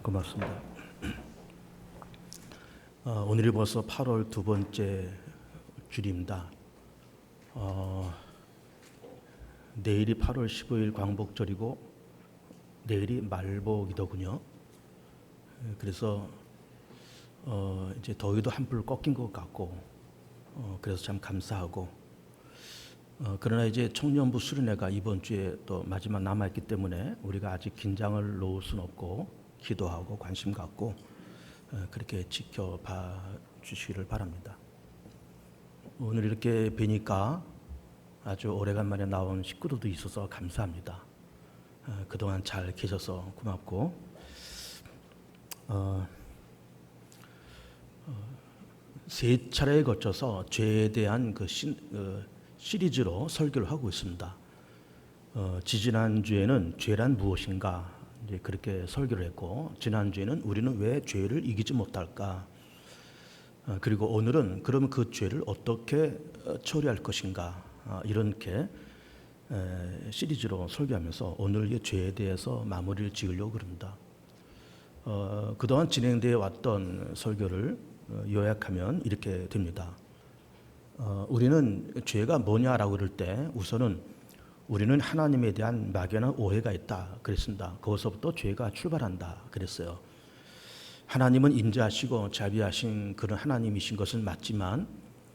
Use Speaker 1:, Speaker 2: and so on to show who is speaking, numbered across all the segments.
Speaker 1: 고맙습니다. 오늘이 벌써 8월 두 번째 주일입니다. 내일이 8월 15일 광복절이고 내일이 말복이더군요. 그래서 이제 더위도 한풀 꺾인 것 같고 그래서 참 감사하고 그러나 이제 청년부 수련회가 이번 주에 또 마지막 남아있기 때문에 우리가 아직 긴장을 놓을 수는 없고 기도하고 관심 갖고 그렇게 지켜봐 주시기를 바랍니다. 오늘 이렇게 뵈니까 아주 오래간만에 나온 식구들도 있어서 감사합니다. 그동안 잘 계셔서 고맙고 세 차례에 거쳐서 죄에 대한 시리즈로 설교를 하고 있습니다. 지지난주에는 죄란 무엇인가 이제 그렇게 설교를 했고, 지난주에는 우리는 왜 죄를 이기지 못할까, 그리고 오늘은 그러면 그 죄를 어떻게 처리할 것인가, 이렇게 시리즈로 설교하면서 오늘의 죄에 대해서 마무리를 지으려고 그럽니다. 그동안 진행되어 왔던 설교를 요약하면 이렇게 됩니다. 우리는 죄가 뭐냐라고 그럴 때 우선은 우리는 하나님에 대한 막연한 오해가 있다 그랬습니다. 거기서부터 죄가 출발한다 그랬어요. 하나님은 인자하시고 자비하신 그런 하나님이신 것은 맞지만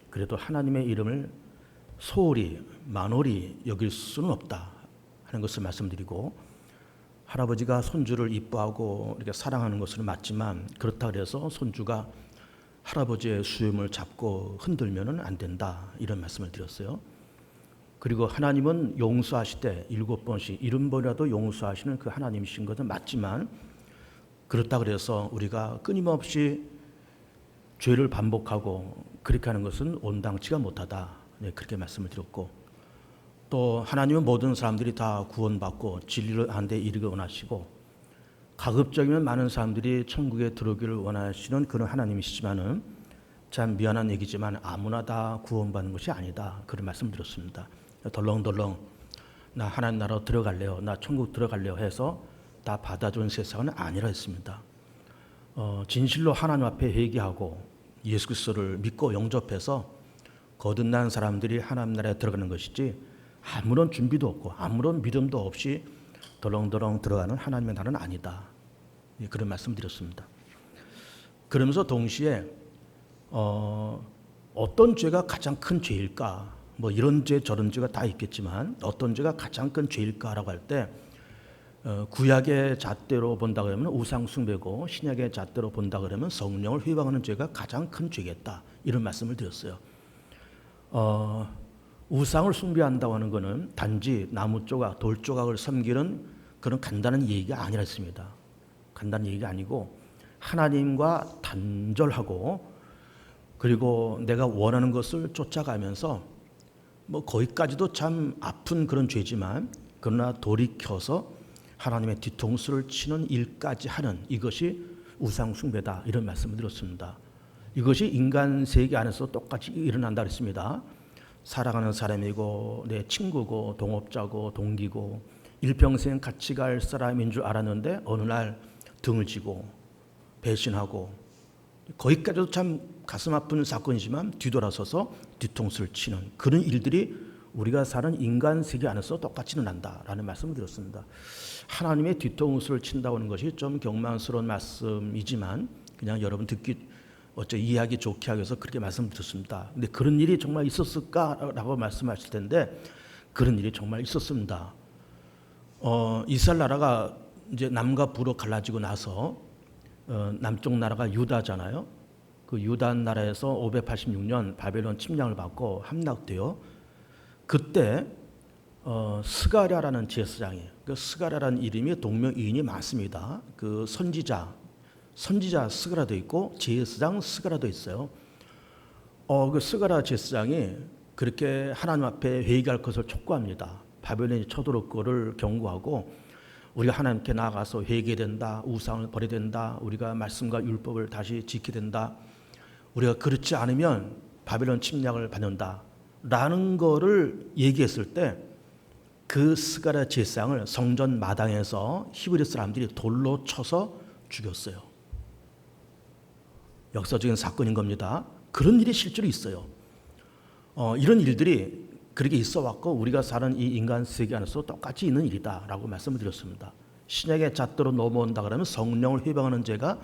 Speaker 1: 그래도 하나님의 이름을 소홀히 만홀히 여길 수는 없다 하는 것을 말씀드리고, 할아버지가 손주를 이뻐하고 이렇게 사랑하는 것은 맞지만 그렇다 그래서 손주가 할아버지의 수염을 잡고 흔들면은 안 된다 이런 말씀을 드렸어요. 그리고 하나님은 용서하실 때 7번씩 70번이라도 용서하시는 그 하나님이신 것은 맞지만 그렇다 그래서 우리가 끊임없이 죄를 반복하고 그렇게 하는 것은 온당치가 못하다, 그렇게 말씀을 드렸고, 또 하나님은 모든 사람들이 다 구원받고 진리를 아는 데 이르기를 원하시고 가급적이면 많은 사람들이 천국에 들어오기를 원하시는 그런 하나님이시지만은 참 미안한 얘기지만 아무나 다 구원받는 것이 아니다, 그런 말씀 드렸습니다. 덜렁덜렁 나 하나님 나라로 들어갈래요, 나 천국 들어갈래요 해서 다 받아주는 세상은 아니라 했습니다. 진실로 하나님 앞에 회개하고 예수 그리스도를 믿고 영접해서 거듭난 사람들이 하나님 나라에 들어가는 것이지 아무런 준비도 없고 아무런 믿음도 없이 덜렁덜렁 들어가는 하나님의 나라는 아니다, 그런 말씀 드렸습니다. 그러면서 동시에 어떤 죄가 가장 큰 죄일까, 뭐 이런 죄 저런 죄가 다 있겠지만 어떤 죄가 가장 큰 죄일까라고 할 때 구약의 잣대로 본다 그러면 우상 숭배고 신약의 잣대로 본다 그러면 성령을 회방하는 죄가 가장 큰 죄겠다, 이런 말씀을 드렸어요. 우상을 숭배한다고 하는 것은 단지 나무 조각, 돌 조각을 섬기는 그런 간단한 얘기가 아니라 했습니다. 간단한 얘기가 아니고 하나님과 단절하고 그리고 내가 원하는 것을 쫓아가면서 뭐 거기까지도 참 아픈 그런 죄지만 그러나 돌이켜서 하나님의 뒤통수를 치는 일까지 하는 이것이 우상 숭배다, 이런 말씀을 드렸습니다. 이것이 인간 세계 안에서 똑같이 일어난다 그랬습니다. 사랑하는 사람이고 내 친구고 동업자고 동기고 일평생 같이 갈 사람인 줄 알았는데 어느 날 등을 지고 배신하고, 거기까지도 참 가슴 아픈 사건이지만 뒤돌아서서 뒤통수를 치는 그런 일들이 우리가 사는 인간 세계 안에서 똑같이 일어난다라는 말씀을 드렸습니다. 하나님의 뒤통수를 친다고 하는 것이 좀 경망스러운 말씀이지만 그냥 여러분 듣기 이해하기 좋게 하기 위해서 그렇게 말씀드렸습니다. 근데 그런 일이 정말 있었을까라고 말씀하실 텐데 그런 일이 정말 있었습니다. 이스라엘 나라가 이제 남과 북으로 갈라지고 나서 남쪽 나라가 유다잖아요. 그 유다 나라에서 586년 바벨론 침략을 받고 함락되어 그때 스가랴라는 제사장이, 그 스가랴라는 이름이 동명이인이 많습니다. 그 선지자 스가랴도 있고 제사장 스가랴도 있어요. 그 스가랴 제사장이 그렇게 하나님 앞에 회개할 것을 촉구합니다. 바벨론이 쳐들어올 것을 경고하고 우리가 하나님께 나아가서 회개된다, 우상을 버려야 된다, 우리가 말씀과 율법을 다시 지켜야 된다, 우리가 그렇지 않으면 바벨론 침략을 받는다 라는 거를 얘기했을 때 그 스가랴 제사장을 성전 마당에서 히브리 사람들이 돌로 쳐서 죽였어요. 역사적인 사건인 겁니다. 그런 일이 실제로 있어요. 이런 일들이 그렇게 있어 왔고 우리가 사는 이 인간 세계 안에서 똑같이 있는 일이다라고 말씀을 드렸습니다. 신약의 잣대로 넘어온다 그러면 성령을 회방하는 죄가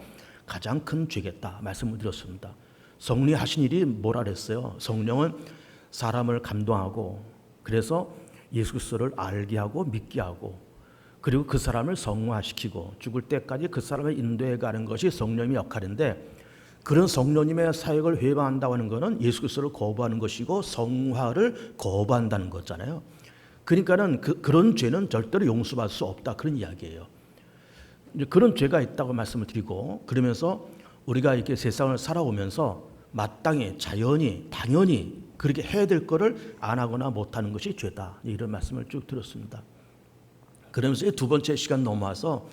Speaker 1: 가장 큰 죄겠다 말씀을 드렸습니다. 성령이 하신 일이 뭐라 그랬어요? 성령은 사람을 감동하고 그래서 예수 그리스도를 알게 하고 믿게 하고 그리고 그 사람을 성화시키고 죽을 때까지 그 사람을 인도해 가는 것이 성령의 역할인데 그런 성령님의 사역을 회방한다고 하는 것은 예수 그리스도를 거부하는 것이고 성화를 거부한다는 거잖아요. 그러니까는 그런 죄는 절대로 용서받을 수 없다 그런 이야기예요. 그런 죄가 있다고 말씀을 드리고 그러면서 우리가 이렇게 세상을 살아오면서 마땅히 자연히 당연히 그렇게 해야 될 거를 안 하거나 못하는 것이 죄다 이런 말씀을 쭉 드렸습니다. 그러면서 두 번째 시간 넘어와서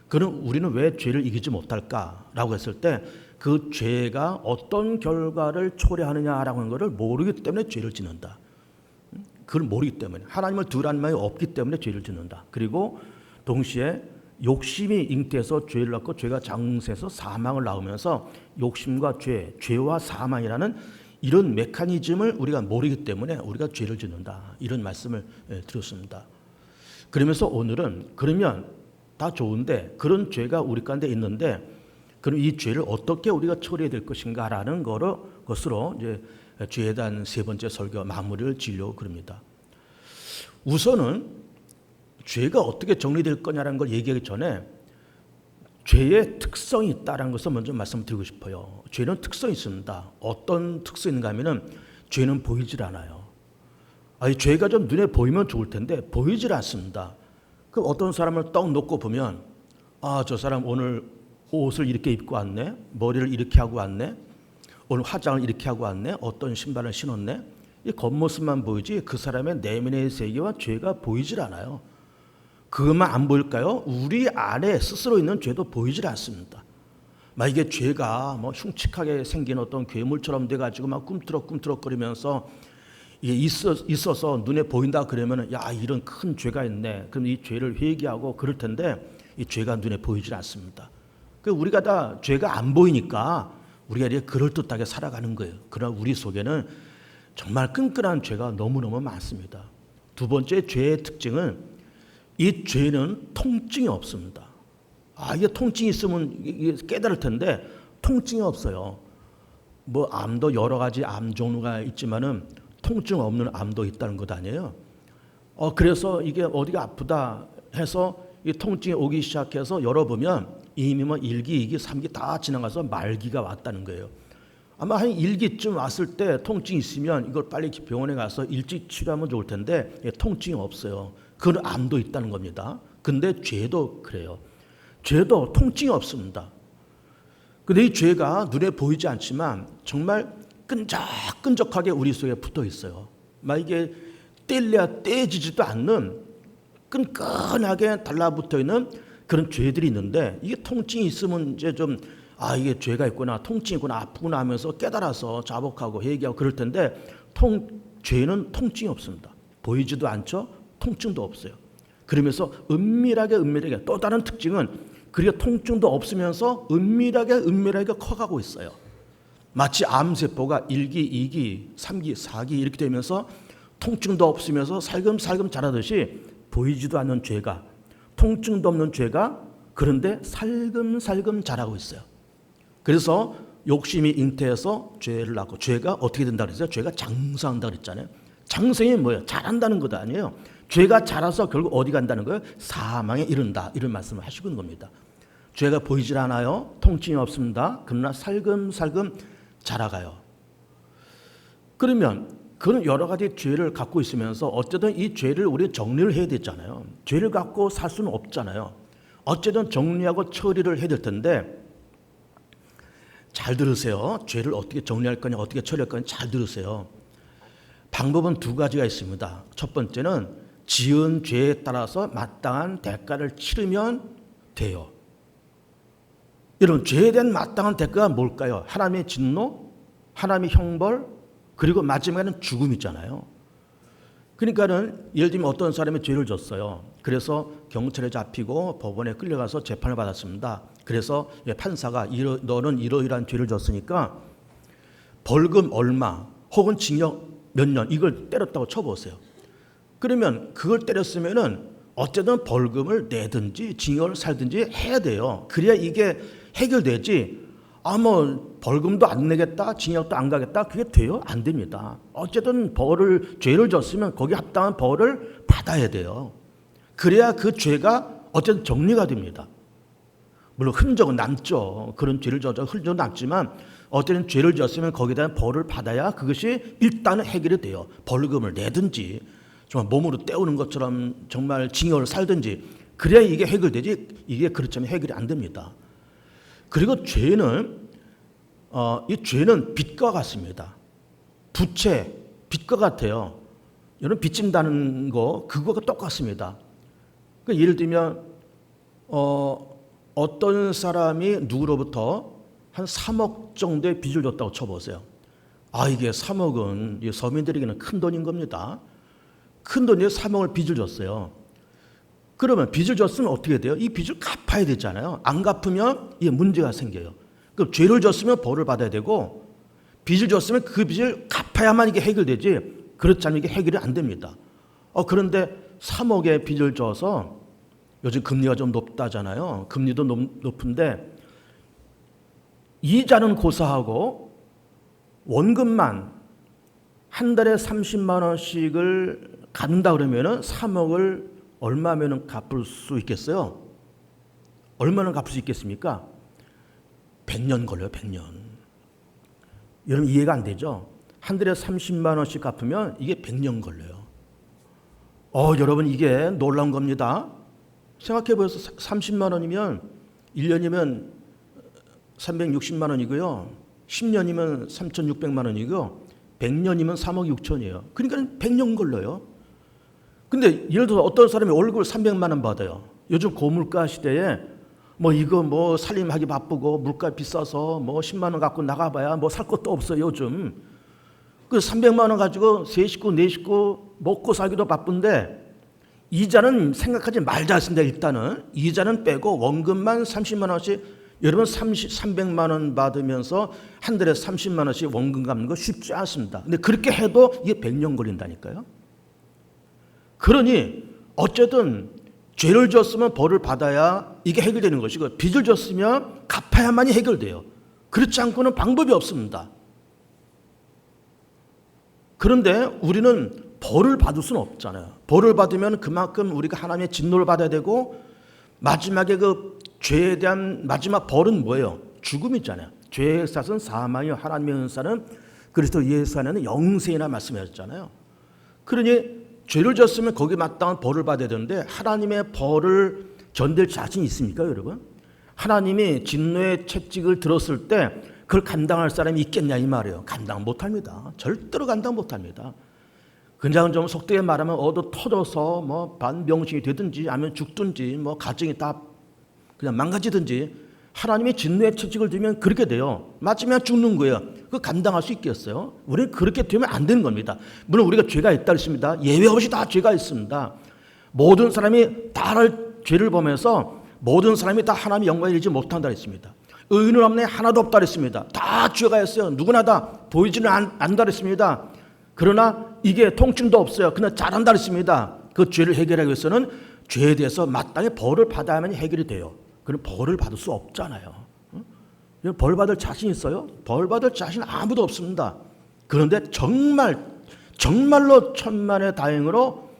Speaker 1: 그럼 우리는 왜 죄를 이기지 못할까라고 했을 때 그 죄가 어떤 결과를 초래하느냐라고 하는 것을 모르기 때문에 죄를 짓는다. 그걸 모르기 때문에 하나님을 두라는 말이 없기 때문에 죄를 짓는다. 그리고 동시에 욕심이 잉태해서 죄를 낳고 죄가 장세해서 사망을 낳으면서 욕심과 죄와 사망이라는 이런 메커니즘을 우리가 모르기 때문에 우리가 죄를 짓는다. 이런 말씀을 드렸습니다. 그러면서 오늘은 그러면 다 좋은데 그런 죄가 우리 가운데 있는데 그럼 이 죄를 어떻게 우리가 처리해야 될 것인가라는 것으로 이제 죄에 대한 세 번째 설교 마무리를 지으려고 그럽니다. 우선은 죄가 어떻게 정리될 거냐라는 걸 얘기하기 전에 죄의 특성이 있다는 것을 먼저 말씀드리고 싶어요. 죄는 특성이 있습니다. 어떤 특성이 있는가 하면은 죄는 보이질 않아요. 죄가 좀 눈에 보이면 좋을 텐데 보이질 않습니다. 그 어떤 사람을 떡 놓고 보면 저 사람 오늘 옷을 이렇게 입고 왔네, 머리를 이렇게 하고 왔네, 오늘 화장을 이렇게 하고 왔네, 어떤 신발을 신었네. 이 겉모습만 보이지 그 사람의 내면의 세계와 죄가 보이질 않아요. 그것만 안 보일까요? 우리 안에 스스로 있는 죄도 보이질 않습니다. 막 이게 죄가 뭐 흉측하게 생긴 어떤 괴물처럼 돼가지고 막 꿈틀럭꿈틀럭거리면서 이게 있어서 눈에 보인다 그러면은 야 이런 큰 죄가 있네. 그럼 이 죄를 회개하고 그럴 텐데 이 죄가 눈에 보이질 않습니다. 그 우리가 다 죄가 안 보이니까 우리가 이렇게 그럴듯하게 살아가는 거예요. 그러나 우리 속에는 정말 끈끈한 죄가 너무너무 많습니다. 두 번째 죄의 특징은 이 죄는 통증이 없습니다. 이게 통증이 있으면 이게 깨달을 텐데 통증이 없어요. 뭐 암도 여러 가지 암 종류가 있지만은 통증 없는 암도 있다는 것 아니에요. 그래서 이게 어디가 아프다 해서 이 통증이 오기 시작해서 열어보면 이미 뭐 1기, 2기, 3기 다 지나가서 말기가 왔다는 거예요. 아마 한 1기쯤 왔을 때 통증이 있으면 이걸 빨리 병원에 가서 일찍 치료하면 좋을 텐데 통증이 없어요. 그건 암도 있다는 겁니다. 근데 죄도 그래요. 죄도 통증이 없습니다. 근데 이 죄가 눈에 보이지 않지만 정말 끈적끈적하게 우리 속에 붙어 있어요. 막 이게 떼려야 떼지지도 않는 끈끈하게 달라붙어 있는 그런 죄들이 있는데 이게 통증이 있으면 이제 좀 이게 죄가 있구나, 통증이 있구나, 아프구나 하면서 깨달아서 자복하고 회개하고 그럴 텐데 죄는 통증이 없습니다. 보이지도 않죠? 통증도 없어요. 그러면서 은밀하게 또 다른 특징은 그리고 통증도 없으면서 은밀하게 커가고 있어요. 마치 암세포가 1기, 2기, 3기, 4기 이렇게 되면서 통증도 없으면서 살금살금 자라듯이 보이지도 않는 죄가 통증도 없는 죄가 그런데 살금살금 자라고 있어요. 그래서 욕심이 잉태해서 죄를 낳고 죄가 어떻게 된다 그랬어요? 죄가 장성한다 그랬잖아요. 장성이 뭐예요? 자란다는 것 아니에요. 죄가 자라서 결국 어디 간다는 거예요? 사망에 이른다. 이런 말씀을 하시는 겁니다. 죄가 보이질 않아요. 통증이 없습니다. 그러나 살금살금 자라가요. 그러면 그런 여러 가지 죄를 갖고 있으면서 어쨌든 이 죄를 우리 정리를 해야 되잖아요. 죄를 갖고 살 수는 없잖아요. 어쨌든 정리하고 처리를 해야 될 텐데 잘 들으세요. 죄를 어떻게 정리할 거냐 어떻게 처리할 거냐 잘 들으세요. 방법은 두 가지가 있습니다. 첫 번째는 지은 죄에 따라서 마땅한 대가를 치르면 돼요. 여러분 죄에 대한 마땅한 대가가 뭘까요? 하나님의 진노, 하나님의 형벌, 그리고 마지막에는 죽음이잖아요. 그러니까는 예를 들면 어떤 사람이 죄를 졌어요. 그래서 경찰에 잡히고 법원에 끌려가서 재판을 받았습니다. 그래서 판사가 너는 이러이러한 죄를 졌으니까 벌금 얼마 혹은 징역 몇 년 이걸 때렸다고 쳐보세요. 그러면 그걸 때렸으면은 어쨌든 벌금을 내든지 징역을 살든지 해야 돼요. 그래야 이게 해결되지. 뭐 벌금도 안 내겠다, 징역도 안 가겠다, 그게 돼요? 안 됩니다. 어쨌든 죄를 졌으면 거기에 합당한 벌을 받아야 돼요. 그래야 그 죄가 어쨌든 정리가 됩니다. 물론 흔적은 남죠. 그런 죄를 져서 흔적은 남지만 어쨌든 죄를 졌으면 거기에 대한 벌을 받아야 그것이 일단은 해결이 돼요. 벌금을 내든지 정말 몸으로 때우는 것처럼 정말 징역을 살든지 그래야 이게 해결되지. 이게 그렇지 않으면 해결이 안 됩니다. 그리고 죄는 이 죄는 빚과 같습니다. 부채, 빚과 같아요. 여러분 빚진다는 거 그거가 똑같습니다. 그러니까 예를 들면 어떤 사람이 누구로부터 한 3억 정도의 빚을 줬다고 쳐보세요. 이게 3억은 서민들에게는 큰 돈인 겁니다. 큰 돈이에요. 3억을 빚을 줬어요. 그러면 빚을 졌으면 어떻게 돼요? 이 빚을 갚아야 되잖아요. 안 갚으면 이게 문제가 생겨요. 그럼 죄를 졌으면 벌을 받아야 되고 빚을 졌으면 그 빚을 갚아야만 이게 해결되지. 그렇지 않으면 이게 해결이 안 됩니다. 그런데 3억의 빚을 져서 요즘 금리가 좀 높다잖아요. 금리도 높은데 이자는 고사하고 원금만 한 달에 30만 원씩을 갚는다 그러면은 3억을 얼마면은 갚을 수 있겠어요? 얼마나 갚을 수 있겠습니까? 100년 걸려요, 100년. 여러분 이해가 안 되죠? 한 달에 30만 원씩 갚으면 이게 100년 걸려요. 여러분 이게 놀라운 겁니다. 생각해 보세요. 30만 원이면 1년이면 360만 원이고요. 10년이면 3,600만 원이고 100년이면 3억 6천이에요. 그러니까 100년 걸려요. 근데 예를 들어 어떤 사람이 월급을 300만 원 받아요. 요즘 고물가 시대에 이거 살림하기 바쁘고 물가 비싸서 10만 원 갖고 나가봐야 살 것도 없어요 요즘. 그 300만 원 가지고 세 식구 네 식구 먹고 살기도 바쁜데 이자는 생각하지 말자 했습니다. 일단은 이자는 빼고 원금만 30만 원씩 여러분 300만 원 받으면서 한 달에 30만 원씩 원금 갚는 거 쉽지 않습니다. 근데 그렇게 해도 이게 100년 걸린다니까요. 그러니 어쨌든 죄를 졌으면 벌을 받아야 이게 해결되는 것이고 빚을 졌으면 갚아야만이 해결돼요. 그렇지 않고는 방법이 없습니다. 그런데 우리는 벌을 받을 수는 없잖아요. 벌을 받으면 그만큼 우리가 하나님의 진노를 받아야 되고 마지막에 그 죄에 대한 마지막 벌은 뭐예요? 죽음이잖아요. 죄의 삭은 사망이요 하나님의 은사는 그리스도 예수 안에는 영생이라 말씀하셨잖아요. 그러니 죄를 졌으면 거기에 마땅한 벌을 받아야 되는데 하나님의 벌을 견딜 자신이 있습니까 여러분? 하나님이 진노의 채찍을 들었을 때 그걸 감당할 사람이 있겠냐 이 말이에요. 감당 못합니다. 절대로 감당 못합니다. 그냥 좀 속되게 말하면 얻어 터져서 반병신이 되든지 아니면 죽든지 가정이 다 그냥 망가지든지 하나님의 진노의 채찍을 들면 그렇게 돼요. 맞으면 죽는 거예요. 그거 감당할 수 있겠어요? 우리는 그렇게 되면 안 되는 겁니다. 물론 우리가 죄가 있다 했습니다. 예외 없이 다 죄가 있습니다. 모든 사람이 다 죄를 범해서 모든 사람이 다 하나님의 영광에 이르지 못한다 했습니다. 의인은 없네 하나도 없다 했습니다. 다 죄가 있어요. 누구나 다 보이지는 않는다 했습니다. 그러나 이게 통증도 없어요. 그냥 잘한다 했습니다. 그 죄를 해결하기 위해서는 죄에 대해서 마땅히 벌을 받아야만 해결이 돼요. 그럼 벌을 받을 수 없잖아요. 벌 받을 자신 있어요? 벌 받을 자신 아무도 없습니다. 그런데 정말로 천만의 다행으로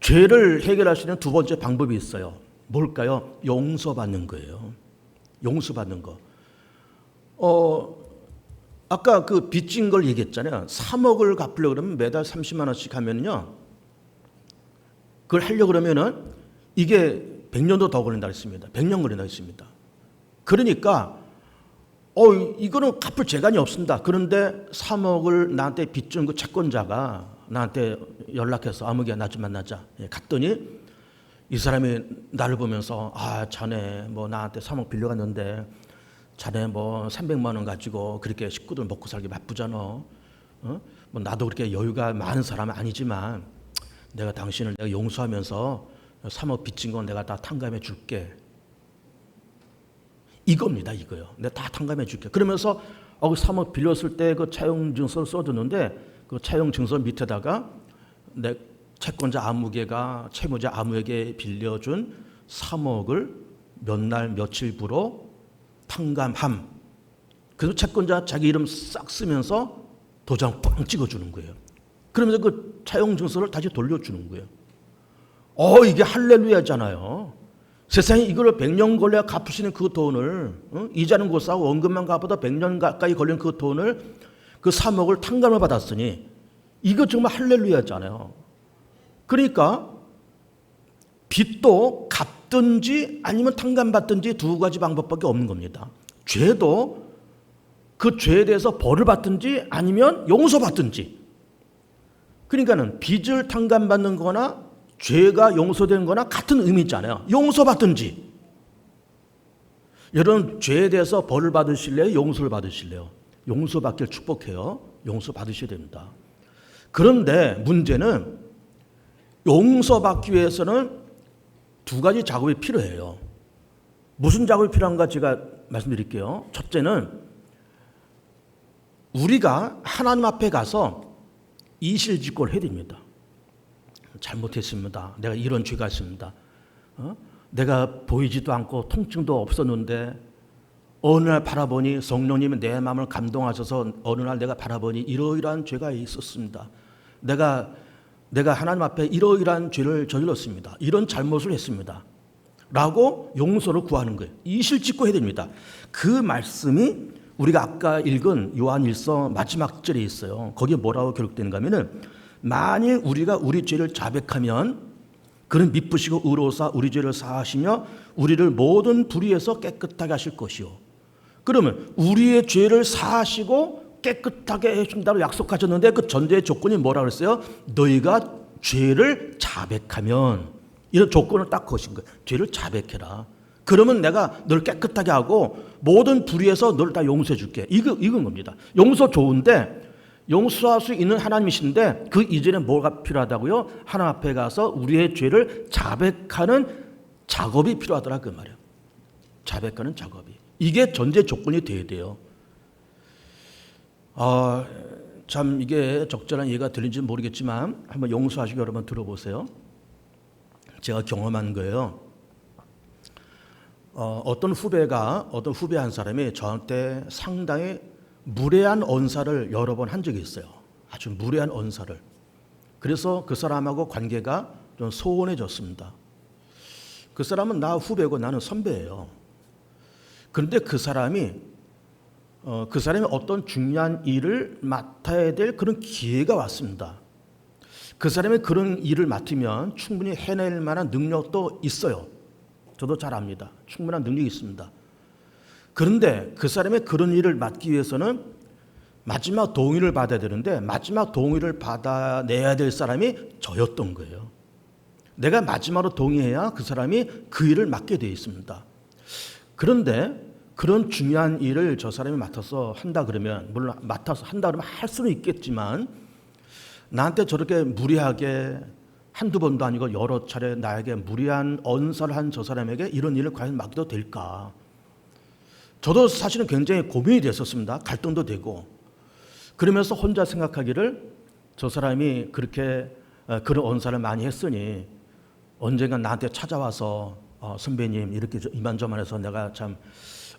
Speaker 1: 죄를 해결할 수 있는 두 번째 방법이 있어요. 뭘까요? 용서받는 거예요. 용서받는 거. 아까 그 빚진 걸 얘기했잖아요. 3억을 갚으려고 그러면 매달 30만 원씩 하면요. 그걸 하려고 그러면은 이게 100년도 더 걸린다 했습니다. 100년 걸린다 했습니다. 그러니까 이거는 갚을 재간이 없습니다. 그런데 3억을 나한테 빚준 그 채권자가 나한테 연락해서 아무개야 나 좀 만나자. 갔더니 이 사람이 나를 보면서 자네 나한테 3억 빌려갔는데 자네 300만 원 가지고 그렇게 식구들 먹고 살기 바쁘잖아. 뭐 나도 그렇게 여유가 많은 사람은 아니지만 내가 당신을 내가 용서하면서 3억 빚진 건 내가 다 탕감해 줄게. 이겁니다, 이거요. 내가 다 탕감해 줄게. 그러면서 3억 빌렸을 때 그 차용 증서를 써두는데 그 차용 증서 밑에다가 내 채권자 아무개가 채무자 아무에게 빌려준 3억을 몇 날 며칠부로 탕감함. 그래서 채권자 자기 이름 싹 쓰면서 도장 뻥 찍어주는 거예요. 그러면서 그 차용 증서를 다시 돌려주는 거예요. 이게 할렐루야잖아요. 세상에 이걸 100년 걸려 갚으시는 그 돈을, 이자는 못 싸고 원금만 갚아도 100년 가까이 걸린 그 돈을 그 3억을 탕감을 받았으니 이거 정말 할렐루야잖아요. 그러니까 빚도 갚든지 아니면 탕감받든지 두 가지 방법밖에 없는 겁니다. 죄도 그 죄에 대해서 벌을 받든지 아니면 용서받든지. 그러니까는 빚을 탕감받는 거나 죄가 용서된 거나 같은 의미잖아요. 용서받든지. 여러분 죄에 대해서 벌을 받으실래요? 용서를 받으실래요? 용서받길 축복해요. 용서받으셔야 됩니다. 그런데 문제는 용서받기 위해서는 두 가지 작업이 필요해요. 무슨 작업이 필요한가 제가 말씀드릴게요. 첫째는 우리가 하나님 앞에 가서 이실직고를 해야 됩니다. 잘못했습니다. 내가 이런 죄가 있습니다. 내가 보이지도 않고 통증도 없었는데 어느 날 바라보니 성령님이 내 마음을 감동하셔서 어느 날 내가 바라보니 이러이러한 죄가 있었습니다. 내가 하나님 앞에 이러이러한 죄를 저질렀습니다. 이런 잘못을 했습니다. 라고 용서를 구하는 거예요. 이실직고 해야 됩니다. 그 말씀이 우리가 아까 읽은 요한일서 마지막 절에 있어요. 거기에 뭐라고 기록되는가 하면은 만일 우리가 우리 죄를 자백하면 그는 미쁘시고 의로우사 우리 죄를 사하시며 우리를 모든 불의에서 깨끗하게 하실 것이요. 그러면 우리의 죄를 사하시고 깨끗하게 해준다고 약속하셨는데 그 전제의 조건이 뭐라고 그랬어요? 너희가 죄를 자백하면, 이런 조건을 딱 거신 거예요. 죄를 자백해라. 그러면 내가 널 깨끗하게 하고 모든 불의에서 널 다 용서해 줄게. 이건 겁니다. 용서 좋은데 용서할 수 있는 하나님이신데 그 이전에 뭐가 필요하다고요? 하나님 앞에 가서 우리의 죄를 자백하는 작업이 필요하더라 그 말이에요. 자백하는 작업이. 이게 전제 조건이 돼야 돼요. 참 이게 적절한 이해가 들린지 모르겠지만 한번 용서하시고 여러분 들어보세요. 제가 경험한 거예요. 어떤 후배 한 사람이 저한테 상당히 무례한 언사를 여러 번 한 적이 있어요. 아주 무례한 언사를. 그래서 그 사람하고 관계가 좀 소원해졌습니다. 그 사람은 나 후배고 나는 선배예요. 그런데 그 사람이 어떤 중요한 일을 맡아야 될 그런 기회가 왔습니다. 그 사람이 그런 일을 맡으면 충분히 해낼 만한 능력도 있어요. 저도 잘 압니다. 충분한 능력이 있습니다. 그런데 그 사람의 그런 일을 맡기 위해서는 마지막 동의를 받아야 되는데 마지막 동의를 받아내야 될 사람이 저였던 거예요. 내가 마지막으로 동의해야 그 사람이 그 일을 맡게 되어 있습니다. 그런데 그런 중요한 일을 저 사람이 맡아서 한다 그러면, 물론 맡아서 한다 그러면 할 수는 있겠지만 나한테 저렇게 무리하게 한두 번도 아니고 여러 차례 나에게 무리한 언사를 한 저 사람에게 이런 일을 과연 맡겨도 될까? 저도 사실은 굉장히 고민이 됐었습니다. 갈등도 되고. 그러면서 혼자 생각하기를 저 사람이 그렇게 그런 언사를 많이 했으니 언젠가 나한테 찾아와서 선배님 이렇게 이만저만해서 내가 참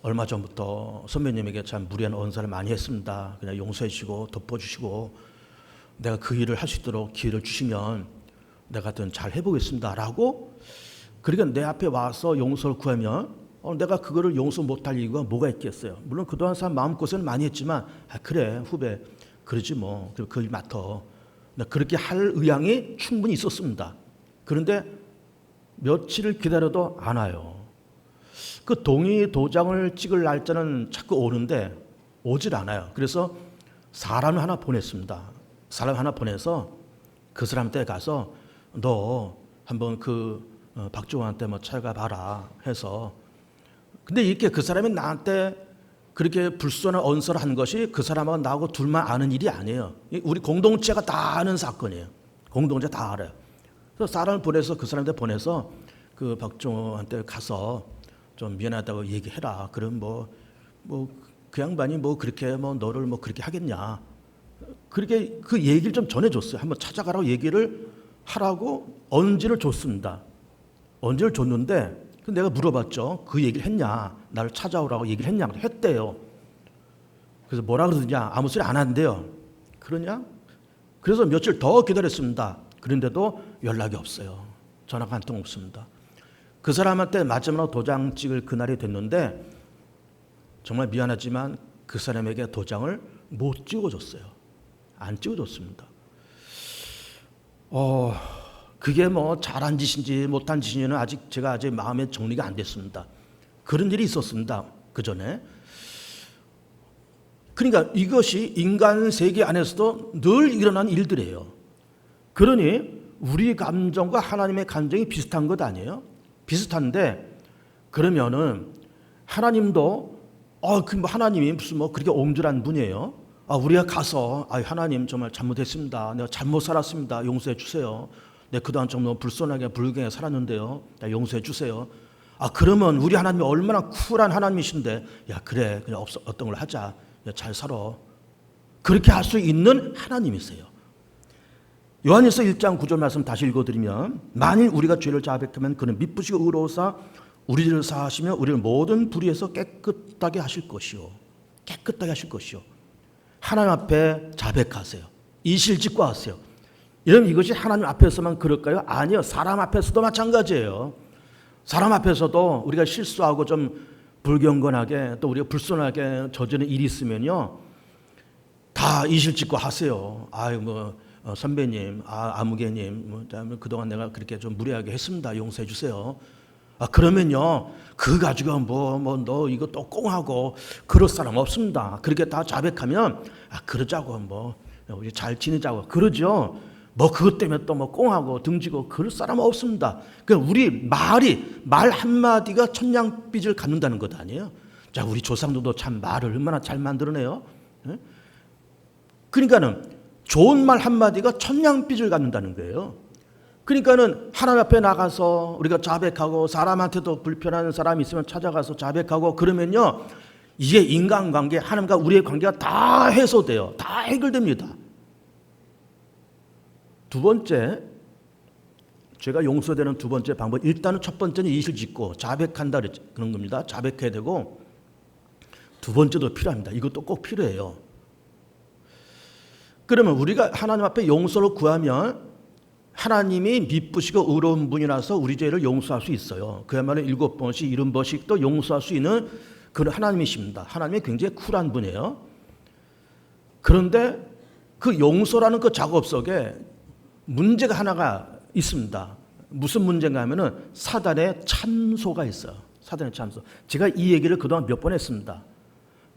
Speaker 1: 얼마 전부터 선배님에게 참 무리한 언사를 많이 했습니다. 그냥 용서해 주시고 덮어주시고 내가 그 일을 할 수 있도록 기회를 주시면 내가 하여튼 잘 해보겠습니다. 라고, 그러니까 내 앞에 와서 용서를 구하면 내가 그거를 용서 못할 이유가 뭐가 있겠어요. 물론 그동안 사람 마음고생을 많이 했지만 그래 후배 그러지 뭐 그 일 맡아. 그렇게 할 의향이 충분히 있었습니다. 그런데 며칠을 기다려도 안 와요. 그 동의 도장을 찍을 날짜는 자꾸 오는데 오질 않아요. 그래서 사람을 하나 보냈습니다. 사람 하나 보내서 그 사람한테 가서 너 한번 그 박종환한테 뭐 찾아가 봐라 해서, 근데 이렇게 그 사람이 나한테 그렇게 불순한 언서를 한 것이 그 사람하고 나하고 둘만 아는 일이 아니에요. 우리 공동체가 다 아는 사건이에요. 공동체 다 알아요. 그래서 사람을 보내서 그 사람한테 보내서 그 박정호한테 가서 좀 미안하다고 얘기해라. 그럼 그 양반이 그렇게 너를 그렇게 하겠냐. 그렇게 그 얘기를 좀 전해줬어요. 한번 찾아가라고 얘기를 하라고 언지를 줬습니다. 언지를 줬는데 내가 물어봤죠. 그 얘기를 했냐? 나를 찾아오라고 얘기를 했냐? 했대요. 그래서 뭐라 그러느냐? 아무 소리 안 한대요. 그러냐? 그래서 며칠 더 기다렸습니다. 그런데도 연락이 없어요. 전화가 한 통 없습니다. 그 사람한테 마지막으로 도장 찍을 그날이 됐는데 정말 미안하지만 그 사람에게 도장을 못 찍어줬어요. 안 찍어줬습니다. 그게 잘한 짓인지 못한 짓인지는 제가 아직 마음에 정리가 안 됐습니다. 그런 일이 있었습니다. 그 전에. 그러니까 이것이 인간 세계 안에서도 늘 일어난 일들이에요. 그러니 우리 감정과 하나님의 감정이 비슷한 것 아니에요? 비슷한데 그러면은 하나님도 하나님이 무슨 그렇게 옹졸한 분이에요? 우리가 가서 하나님 정말 잘못했습니다. 내가 잘못 살았습니다. 용서해 주세요. 내가 그동안 좀 너무 불손하게 불경하게 살았는데요. 나 용서해 주세요. 그러면 우리 하나님이 얼마나 쿨한 하나님이신데 그래 그냥 어떤 걸 하자. 잘 살아. 그렇게 할 수 있는 하나님이세요. 요한일서 1장 9절 말씀 다시 읽어드리면 만일 우리가 죄를 자백하면 그는 미쁘시고 의로우사 우리 죄를 사하시며 우리를 모든 불의에서 깨끗하게 하실 것이요. 깨끗하게 하실 것이요. 하나님 앞에 자백하세요. 이실직고하세요. 여러분 이것이 하나님 앞에서만 그럴까요? 아니요. 사람 앞에서도 마찬가지예요. 사람 앞에서도 우리가 실수하고 좀 불경건하게 또 우리가 불손하게 저지른 일이 있으면요. 다 이실직고하세요. 선배님, 아무개님, 그동안 내가 그렇게 좀 무례하게 했습니다. 용서해 주세요. 그러면요, 그거 가지고 너 이거 또 꽁하고 그럴 사람 없습니다. 그렇게 다 자백하면, 그러자고 우리 잘 지내자고 그러죠. 그것 때문에 또 꽁하고 등지고 그럴 사람 없습니다. 그러니까 우리 말 한마디가 천냥빚을 갚는다는 것 아니에요? 자, 우리 조상들도 참 말을 얼마나 잘 만들어내요? 그러니까는 좋은 말 한마디가 천냥빚을 갚는다는 거예요. 그러니까는 하나님 앞에 나가서 우리가 자백하고 사람한테도 불편한 사람이 있으면 찾아가서 자백하고 그러면요. 이게 인간관계, 하나님과 우리의 관계가 다 해소돼요. 다 해결됩니다. 두 번째, 제가 용서되는 두 번째 방법, 일단은 첫 번째는 이실직고 자백한다 그런 겁니다. 자백해야 되고 두 번째도 필요합니다. 이것도 꼭 필요해요. 그러면 우리가 하나님 앞에 용서를 구하면 하나님이 미쁘시고 의로운 분이라서 우리 죄를 용서할 수 있어요. 그야말로 7번씩 70번씩 또 용서할 수 있는 그런 하나님이십니다. 하나님이 굉장히 쿨한 분이에요. 그런데 그 용서라는 그 작업 속에 문제가 하나가 있습니다. 무슨 문제인가 하면은 사단의 참소가 있어요. 사단의 참소. 제가 이 얘기를 그동안 몇 번 했습니다.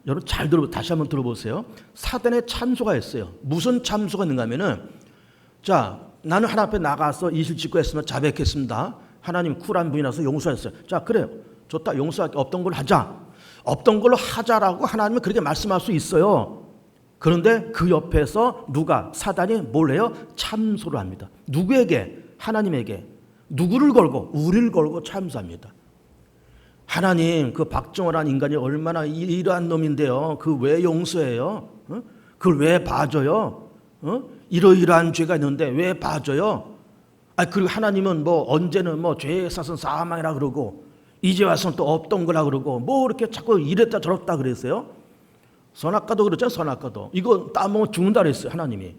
Speaker 1: 여러분 잘 다시 한번 들어보세요. 사단의 참소가 있어요. 무슨 참소가 있는가 하면은 자, 나는 하나님 앞에 나가서 이실직고했으면 자백했습니다. 하나님 쿨한 분이라서 용서했어요. 자, 그래요. 좋다. 용서할 게 없던 걸로 하자. 없던 걸로 하자라고 하나님은 그렇게 말씀할 수 있어요. 그런데 그 옆에서 사단이 뭘 해요? 참소를 합니다. 누구에게? 하나님에게. 누구를 걸고? 우리를 걸고 참소합니다. 하나님, 그 박정호라는 인간이 얼마나 이러한 놈인데요. 그 왜 용서해요? 그걸 왜 봐줘요? 이러이러한 죄가 있는데 왜 봐줘요? 그리고 하나님은 언제는 죄에 있어서는 사망이라 그러고 이제 와서는 또 없던 거라 그러고 이렇게 자꾸 이랬다 저랬다 그랬어요. 선악과도 그렇죠. 선악과도 이거 따먹으면 죽는다 그랬어요. 하나님이.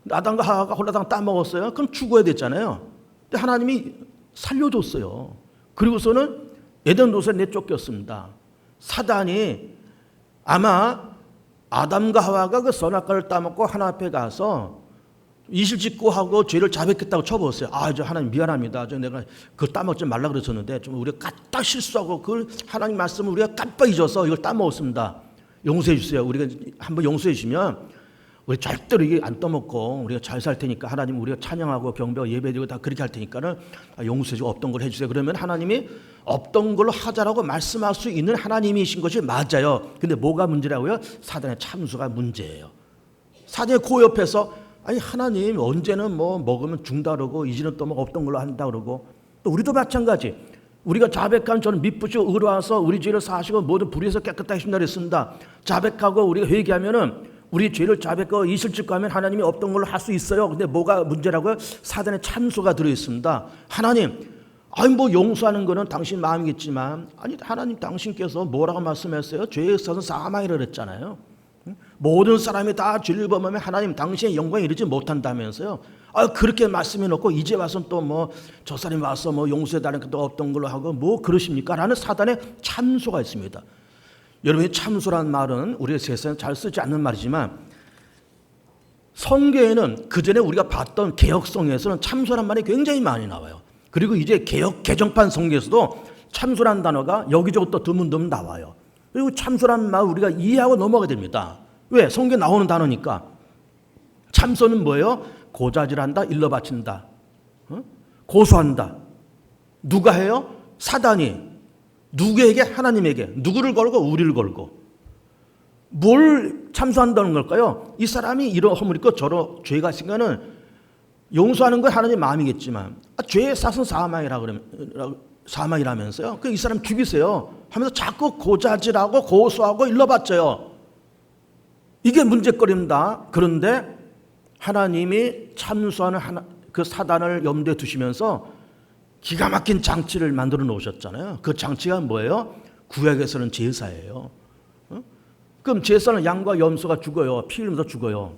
Speaker 1: 아담과 하와가 홀라당 따먹었어요. 그럼 죽어야 됐잖아요. 근데 하나님이 살려줬어요. 그리고서는 에덴 동산에 내쫓겼습니다. 사단이 아마 아담과 하와가 그 선악과를 따먹고 하나님 앞에 가서 이실직고하고 죄를 자백했다고 쳐보았어요. 저 하나님 미안합니다. 내가 그걸 따먹지 말라 그랬었는데 좀 우리가 깜빡 실수하고 그걸 하나님 말씀을 우리가 깜빡 잊어서 이걸 따먹었습니다. 용서해 주세요. 우리가 한번 용서해 주시면 우리 절대로 이게 안 떠먹고 우리가 잘 살 테니까 하나님 우리가 찬양하고 경배하고 예배드리고 다 그렇게 할 테니까는 용서해주고 없던 걸 해주세요. 그러면 하나님이 없던 걸로 하자라고 말씀할 수 있는 하나님이신 것이 맞아요. 근데 뭐가 문제라고요? 사단의 참수가 문제예요. 사단의 그 옆에서 아니 하나님 언제는 뭐 먹으면 죽다 그러고 이제는 또 뭐 없던 걸로 한다 그러고 또 우리도 마찬가지. 우리가 자백하면 저는 믿부시고 의로와서 우리 죄를 사하시고 모든 불의에서 깨끗하게 하신다 그랬습니다. 자백하고 우리가 회개하면은 우리 죄를 자백하고 이슬 짓고 하면 하나님이 없던 걸로 할 수 있어요. 근데 뭐가 문제라고요? 사단의 참수가 들어있습니다. 하나님, 아니 뭐 용서하는 거는 당신 마음이겠지만 아니 하나님 당신께서 뭐라고 말씀했어요? 죄에 있어서 사망이라 그랬잖아요. 모든 사람이 다 죄를 범하면 하나님 당신의 영광에 이르지 못한다면서요. 그렇게 말씀해 놓고 이제 와서 또 뭐 저 사람이 와서 뭐 용서해달라는 것도 없던 걸로 하고 뭐 그러십니까? 라는 사단의 참수가 있습니다. 여러분이 참수란 말은 우리의 세상에 잘 쓰지 않는 말이지만 성경에는 그전에 우리가 봤던 개역성에서는 참수란 말이 굉장히 많이 나와요. 그리고 이제 개정판 성경에서도 참수란 단어가 여기저기 또 드문드문 나와요. 그리고 참수란 말 우리가 이해하고 넘어가야 됩니다. 왜? 성경에 나오는 단어니까. 참수는 뭐예요? 고자질한다, 일러 바친다, 고소한다. 누가 해요? 사단이. 누구에게? 하나님에게. 누구를 걸고? 우리를 걸고. 뭘 참수한다는 걸까요? 이 사람이 이런 허물 있고 저런 죄가 있으니까는 용서하는 건 하나님 마음이겠지만 죄의 삭은 사망이라면서요. 이 사람 죽이세요 하면서 자꾸 고자질하고 고소하고 일러바쳐요. 이게 문제거리입니다. 그런데 하나님이 참수하는 그 사단을 염두에 두시면서 기가 막힌 장치를 만들어 놓으셨잖아요. 그 장치가 뭐예요? 구약에서는 제사예요. 그럼 제사는 양과 염소가 죽어요. 피 흘리면서 죽어요.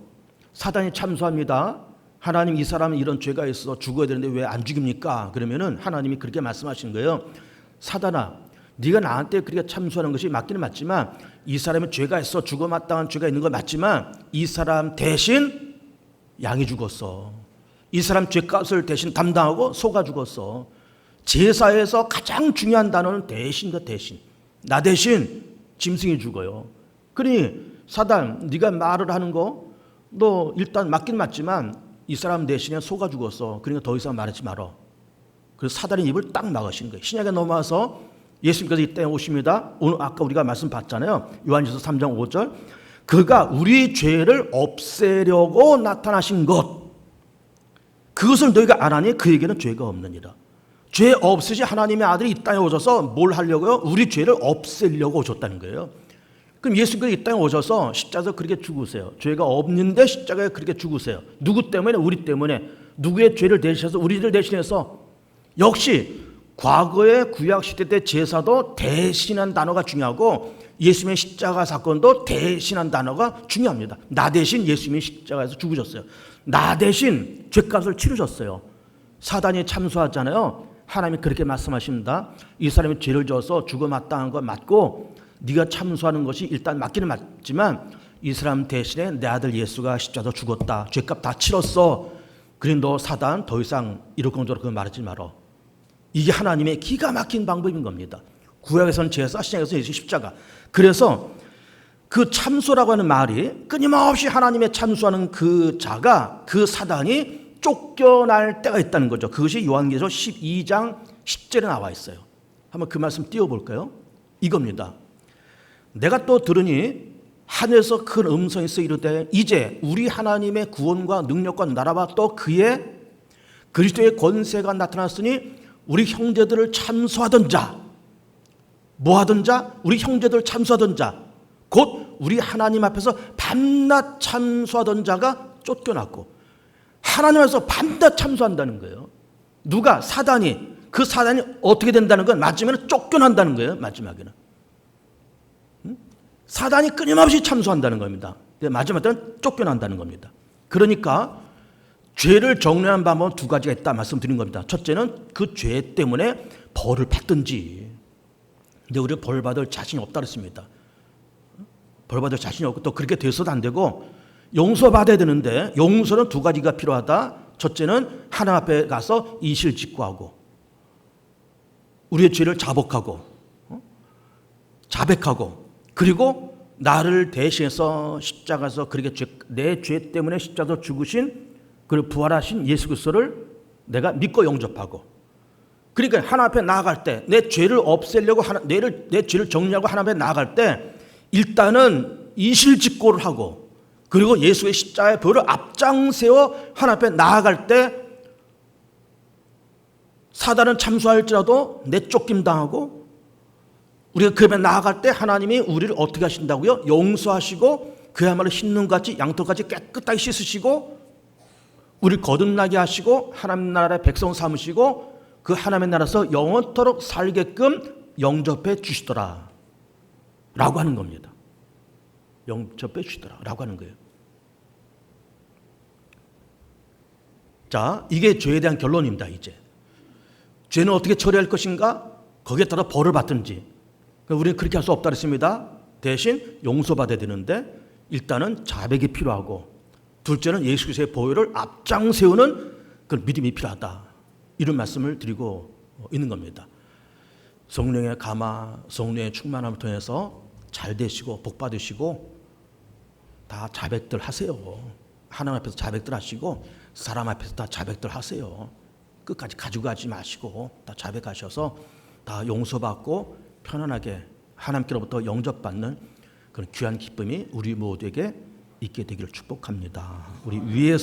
Speaker 1: 사단이 참수합니다. 하나님 이 사람은 이런 죄가 있어 죽어야 되는데 왜 안 죽입니까? 그러면은 하나님이 그렇게 말씀하신 거예요. 사단아, 네가 나한테 그렇게 참수하는 것이 맞기는 맞지만 이 사람이 죄가 있어 죽어 마땅한 죄가 있는 건 맞지만 이 사람 대신 양이 죽었어. 이 사람 죄값을 대신 담당하고 소가 죽었어. 제사에서 가장 중요한 단어는 대신이다. 대신. 나 대신 짐승이 죽어요. 그러니 사단 네가 말을 하는 거 너 일단 맞긴 맞지만 이 사람 대신에 소가 죽었어. 그러니까 더 이상 말하지 말어. 그래서 사단의 입을 딱 막으신 거예요. 신약에 넘어와서 예수님께서 이 땅에 오십니다. 오늘 아까 우리가 말씀 봤잖아요. 요한일서 3장 5절. 그가 우리 죄를 없애려고 나타나신 것. 그것을 너희가 안 하니 그에게는 죄가 없느니라. 죄 없으시 하나님의 아들이 이 땅에 오셔서 뭘 하려고요? 우리 죄를 없애려고 오셨다는 거예요. 그럼 예수님께서 이 땅에 오셔서 십자가에서 그렇게 죽으세요. 죄가 없는데 십자가에 그렇게 죽으세요. 누구 때문에? 우리 때문에. 누구의 죄를 대신해서 우리를 대신해서. 역시 과거의 구약시대 때 제사도 대신한 단어가 중요하고 예수님의 십자가 사건도 대신한 단어가 중요합니다. 나 대신 예수님이 십자가에서 죽으셨어요. 나 대신 죄값을 치르셨어요. 사단이 참수하잖아요. 하나님이 그렇게 말씀하십니다. 이 사람이 죄를 져서 죽어 마땅한 건 맞고 네가 참수하는 것이 일단 맞기는 맞지만 이 사람 대신에 내 아들 예수가 십자가에서 죽었다. 죄값 다 치렀어. 그래 너 사단 더 이상 이러쿵저러쿵 말하지 말어. 이게 하나님의 기가 막힌 방법인 겁니다. 구약에서는 제사, 신약에서는 예수 십자가. 그래서 그 참수라고 하는 말이 끊임없이 하나님의 참수하는 그 자가 그 사단이 쫓겨날 때가 있다는 거죠. 그것이 요한계시록 12장 10절에 나와 있어요. 한번 그 말씀 띄워볼까요? 이겁니다. 내가 또 들으니 하늘에서 큰 음성이 있어 이르되 이제 우리 하나님의 구원과 능력과 나라와 또 그의 그리스도의 권세가 나타났으니 우리 형제들을 참수하던 자, 뭐 하던 자? 우리 형제들 참수하던 자, 곧 우리 하나님 앞에서 밤낮 참수하던 자가 쫓겨났고 하나님 앞에서 밤낮 참수한다는 거예요. 누가? 사단이. 그 사단이 어떻게 된다는 건 마지막에는 쫓겨난다는 거예요. 마지막에는. 사단이 끊임없이 참수한다는 겁니다. 마지막에는 쫓겨난다는 겁니다. 그러니까 죄를 정리하는 방법은 두 가지가 있다 말씀드린 겁니다. 첫째는 그 죄 때문에 벌을 받든지. 근데 우리가 벌 받을 자신이 없다 그랬습니다. 벌 받을 자신이 없고 또 그렇게 돼서도 안 되고 용서받아야 되는데 용서는 두 가지가 필요하다. 첫째는 하나님 앞에 가서 이실직고하고 우리의 죄를 자복하고 자백하고 그리고 나를 대신해서 십자가에서 그렇게 내 죄 때문에 십자가에서 죽으신 그리고 부활하신 예수 그리스도를 내가 믿고 영접하고, 그러니까 하나님 앞에 나아갈 때 내 죄를 없애려고 내 죄를 정리하고 하나님 앞에 나아갈 때 일단은 이실직고를 하고, 그리고 예수의 십자가의 보혈을 앞장세워 하나님 앞에 나아갈 때 사단은 참수할지라도 내쫓김 당하고, 우리가 그 앞에 나아갈 때 하나님이 우리를 어떻게 하신다고요? 용서하시고 그야말로 흰눈같이 양털같이 깨끗하게 씻으시고 우리를 거듭나게 하시고 하나님 나라의 백성 삼으시고 그 하나님의 나라에서 영원토록 살게끔 영접해 주시더라 라고 하는 겁니다. 영접해 주시더라 라고 하는 거예요. 자, 이게 죄에 대한 결론입니다. 이제 죄는 어떻게 처리할 것인가? 거기에 따라 벌을 받든지. 우리는 그렇게 할 수 없다 그랬습니다. 대신 용서받아야 되는데 일단은 자백이 필요하고, 둘째는 예수 그리스도의 보혈을 앞장세우는 그 믿음이 필요하다. 이런 말씀을 드리고 있는 겁니다. 성령의 감화, 성령의 충만함을 통해서 잘 되시고 복 받으시고 다 자백들 하세요. 하나님 앞에서 자백들 하시고 사람 앞에서 다 자백들 하세요. 끝까지 가지고 가지 마시고 다 자백하셔서 다 용서받고 편안하게 하나님께로부터 영접받는 그런 귀한 기쁨이 우리 모두에게 있게 되기를 축복합니다. 우리 위에서